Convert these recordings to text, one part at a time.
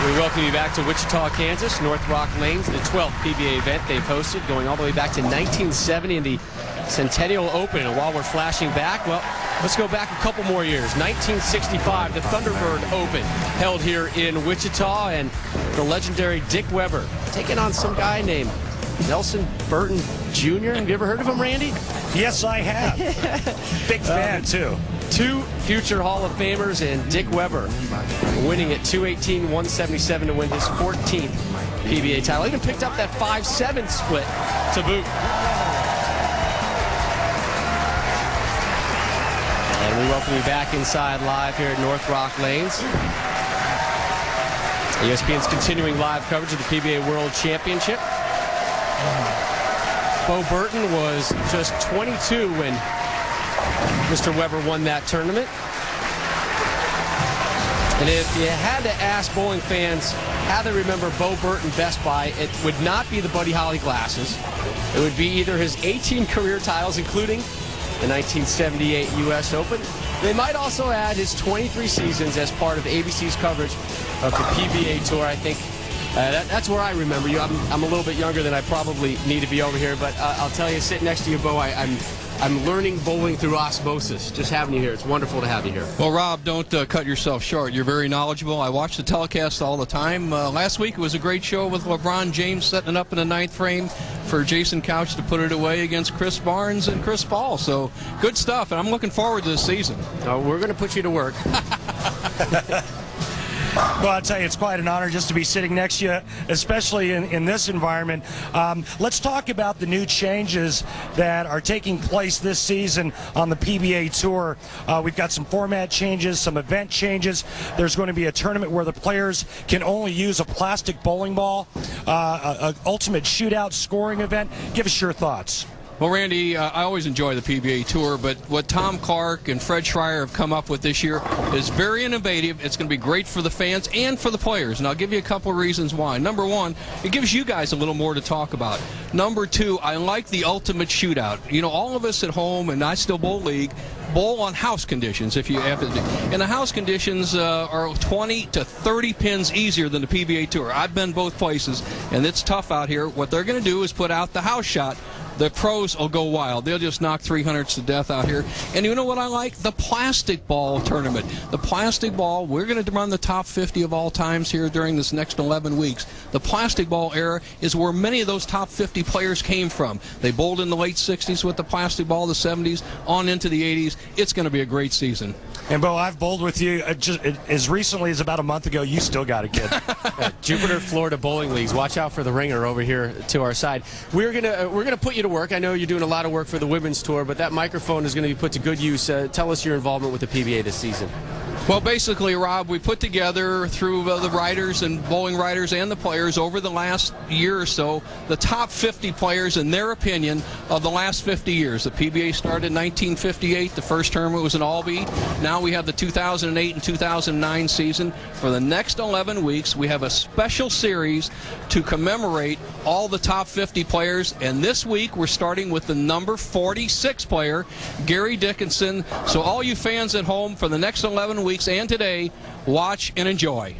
We welcome you back to Wichita, Kansas, North Rock Lanes, the 12th PBA event they've hosted, going all the way back to 1970 in the Centennial Open. And while we're flashing back, well, let's go back a couple more years. 1965, the Thunderbird Open, held here in Wichita, and the legendary Dick Weber taking on some guy named Nelson Burton Jr. Have you ever heard of him, Randy? Yes, I have. Big fan, too. Two future Hall of Famers, and Dick Weber winning at 218-177 to win his 14th PBA title. He even picked up that 5-7 split to boot. And we welcome you back inside live here at North Rock Lanes. ESPN's continuing live coverage of the PBA World Championship. Bo Burton was just 22 when Mr. Weber won that tournament. And if you had to ask bowling fans how they remember Bo Burton best by, it would not be the Buddy Holly glasses. It would be either his 18 career titles, including the 1978 U.S. Open. They might also add his 23 seasons as part of ABC's coverage of the PBA Tour. I think that's where I remember you. I'm a little bit younger than I probably need to be over here, but I'll tell you, sitting next to you, Bo, I'm learning bowling through osmosis. Just having you here. It's wonderful to have you here. Well, Rob, don't cut yourself short. You're very knowledgeable. I watch the telecast all the time. Last week it was a great show with LeBron James setting it up in the ninth frame for Jason Couch to put it away against Chris Barnes and Chris Paul. So good stuff, and I'm looking forward to this season. We're going to put you to work. Well, I'll tell you, it's quite an honor just to be sitting next to you, especially in this environment. Let's talk about the new changes that are taking place this season on the PBA Tour. We've got some format changes, some event changes. There's going to be a tournament where the players can only use a plastic bowling ball, an ultimate shootout scoring event. Give us your thoughts. Well, Randy, I always enjoy the PBA Tour, but what Tom Clark and Fred Schreier have come up with this year is very innovative. It's going to be great for the fans and for the players, and I'll give you a couple of reasons why. Number one, it gives you guys a little more to talk about. Number two, I like the ultimate shootout. You know, all of us at home, and I still bowl league, bowl on house conditions if you have to. And the house conditions are 20 to 30 pins easier than the PBA Tour. I've been both places, and it's tough out here. What they're going to do is put out the house shot. The pros will go wild. They'll just knock 300s to death out here. And you know what I like? The plastic ball tournament. The plastic ball, we're going to run the top 50 of all times here during this next 11 weeks. The plastic ball era is where many of those top 50 players came from. They bowled in the late 60s with the plastic ball, the 70s, on into the 80s. It's going to be a great season. And, Bo, I've bowled with you just as recently as about a month ago. You still got a kid. Jupiter, Florida Bowling Leagues. Watch out for the ringer over here to our side. We're gonna put you to work. I know you're doing a lot of work for the women's tour, but that microphone is going to be put to good use. Tell us your involvement with the PBA this season. Well, basically, Rob, we put together through the writers and bowling writers and the players over the last year or so the top 50 players in their opinion of the last 50 years. The PBA started in 1958. The first tournament was in Albany. Now we have the 2008 and 2009 season. For the next 11 weeks, we have a special series to commemorate all the top 50 players. And this week, we're starting with the number 46 player, Gary Dickinson. So all you fans at home, for the next 11 weeks and today, watch and enjoy.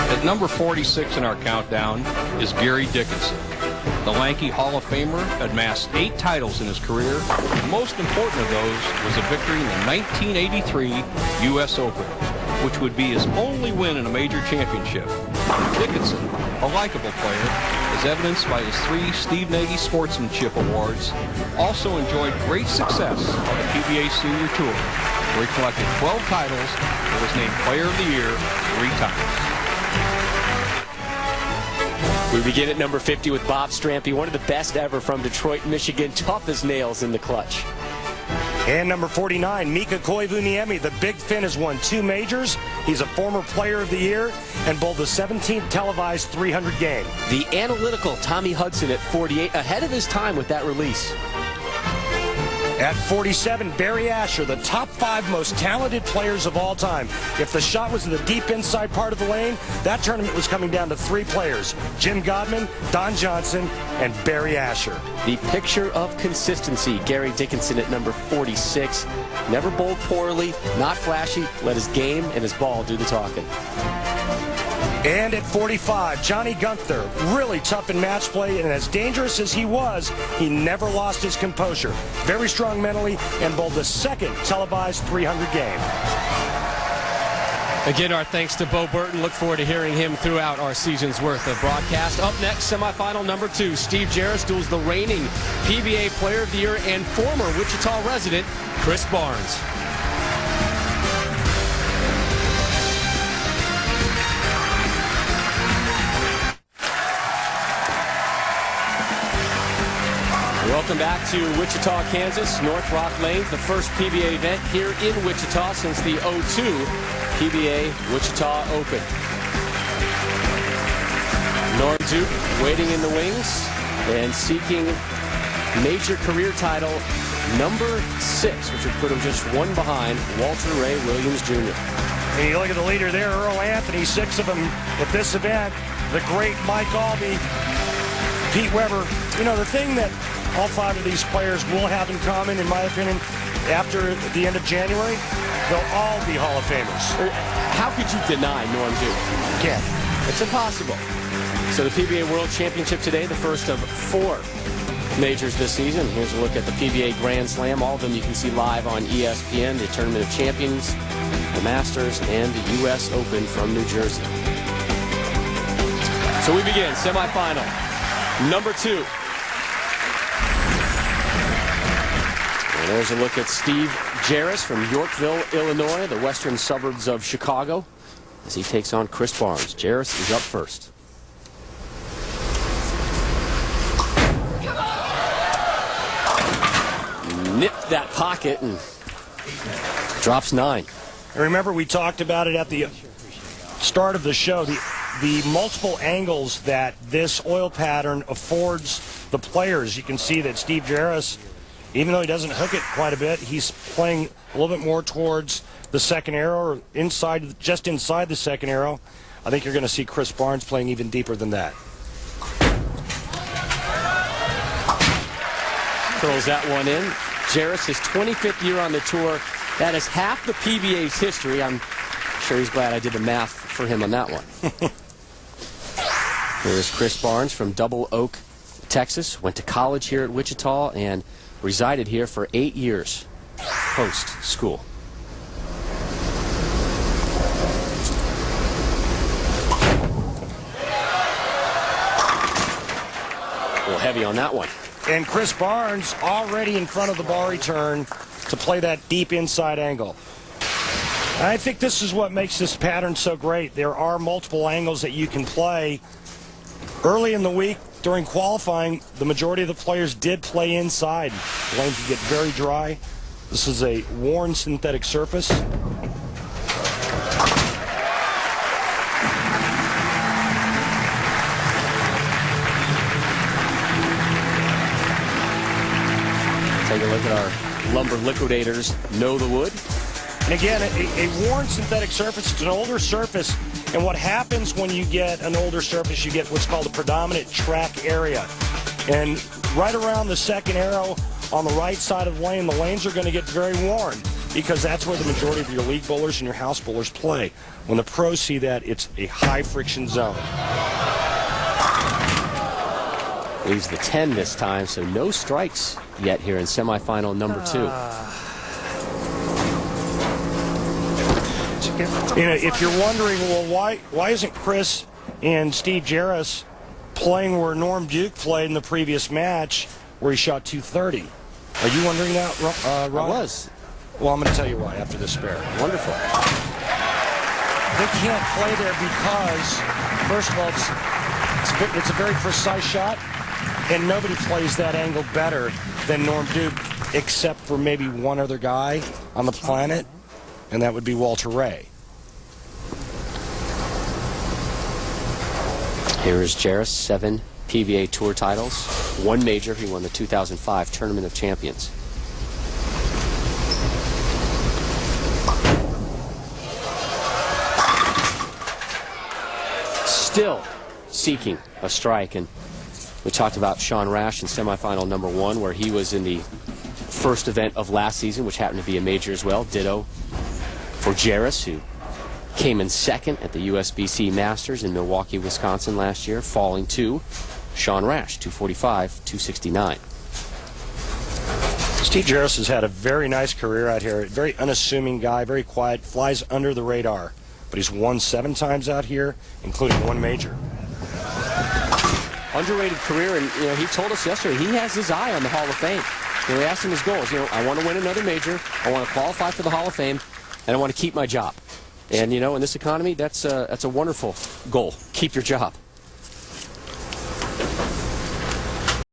At number 46 in our countdown is Gary Dickinson. The lanky Hall of Famer amassed 8 titles in his career. The most important of those was a victory in the 1983 U.S. Open, which would be his only win in a major championship. Dickinson, a likable player, is evidenced by his 3 Steve Nagy Sportsmanship Awards, also enjoyed great success on the PBA Senior Tour, where he collected 12 titles and was named Player of the Year 3 times. We begin at number 50 with Bob Strampy, one of the best ever from Detroit, Michigan, tough as nails in the clutch. And number 49, Mika Koivuniemi. The Big Fin has won 2 majors. He's a former Player of the Year and bowled the 17th televised 300 game. The analytical Tommy Hudson at 48, ahead of his time with that release. At 47, Barry Asher, the top 5 most talented players of all time. If the shot was in the deep inside part of the lane, that tournament was coming down to 3 players: Jim Godman, Don Johnson, and Barry Asher. The picture of consistency, Gary Dickinson at number 46. Never bowled poorly, not flashy, let his game and his ball do the talking. And at 45, Johnny Gunther, really tough in match play, and as dangerous as he was, he never lost his composure. Very strong mentally, and bowled the second televised 300 game. Again, our thanks to Bo Burton. Look forward to hearing him throughout our season's worth of broadcast. Up next, semifinal number 2. Steve Jaros duels the reigning PBA Player of the Year and former Wichita resident, Chris Barnes. Welcome back to Wichita, Kansas, North Rock Lanes, the first PBA event here in Wichita since the 02 PBA Wichita Open. Norm Duke waiting in the wings and seeking major career title number 6, which would put him just one behind Walter Ray Williams Jr. And you look at the leader there, Earl Anthony, 6 of them at this event. The great Mike Albee, Pete Weber. You know, the thing that all 5 of these players will have in common, in my opinion, after the end of January, they'll all be Hall of Famers. How could you deny Norm Duke? Can't. It's impossible. So the PBA World Championship today, the first of 4 majors this season. Here's a look at the PBA Grand Slam. All of them you can see live on ESPN, the Tournament of Champions, the Masters, and the U.S. Open from New Jersey. So we begin semifinal number 2. And there's a look at Steve Jaros from Yorkville, Illinois, the western suburbs of Chicago, as he takes on Chris Barnes. Jaros is up first. Nipped that pocket and drops 9. And remember, we talked about it at the start of the show, the multiple angles that this oil pattern affords the players. You can see that Steve Jaros, even though he doesn't hook it quite a bit, he's playing a little bit more towards the second arrow, or inside, just inside the second arrow. I think you're going to see Chris Barnes playing even deeper than that. Curls that one in. Jaros, his 25th year on the tour. That is half the PBA's history. I'm sure he's glad I did the math for him on that one. Here's Chris Barnes from Double Oak, Texas. Went to college here at Wichita and resided here for 8 years post-school. A little heavy on that one. And Chris Barnes already in front of the bar return to play that deep inside angle. I think this is what makes this pattern so great. There are multiple angles that you can play. Early in the week, during qualifying, the majority of the players did play inside. The lanes would get very dry. This is a worn synthetic surface. Take a look at our lumber liquidators, Know the Wood. And again, a worn synthetic surface, it's an older surface, and what happens when you get an older surface, you get what's called a predominant track area. And right around the second arrow on the right side of the lanes are going to get very worn, because that's where the majority of your league bowlers and your house bowlers play. When the pros see that, it's a high friction zone. Leaves the 10 this time, so no strikes yet here in semifinal number 2. You know, if you're wondering, well, why isn't Chris and Steve Jaros playing where Norm Duke played in the previous match, where he shot 230? Are you wondering that, Ron? I was. Well, I'm going to tell you why after this spare. Wonderful. They can't play there because, first of all, it's a very precise shot, and nobody plays that angle better than Norm Duke, except for maybe one other guy on the planet, and that would be Walter Ray. Here is Jaros, 7 PBA Tour titles, 1 major. He won the 2005 Tournament of Champions. still seeking a strike. And we talked about Sean Rash in semifinal number 1, where he was in the first event of last season, which happened to be a major as well. Ditto for Jaros, who came in second at the USBC Masters in Milwaukee, Wisconsin last year, falling to Sean Rash, 245, 269. Steve Jaros has had a very nice career out here. Very unassuming guy, very quiet, flies under the radar. But he's won 7 times out here, including 1 major. Underrated career, and he told us yesterday he has his eye on the Hall of Fame. We asked him his goals. I want to win another major, I want to qualify for the Hall of Fame, and I want to keep my job. And in this economy, that's a wonderful goal. Keep your job.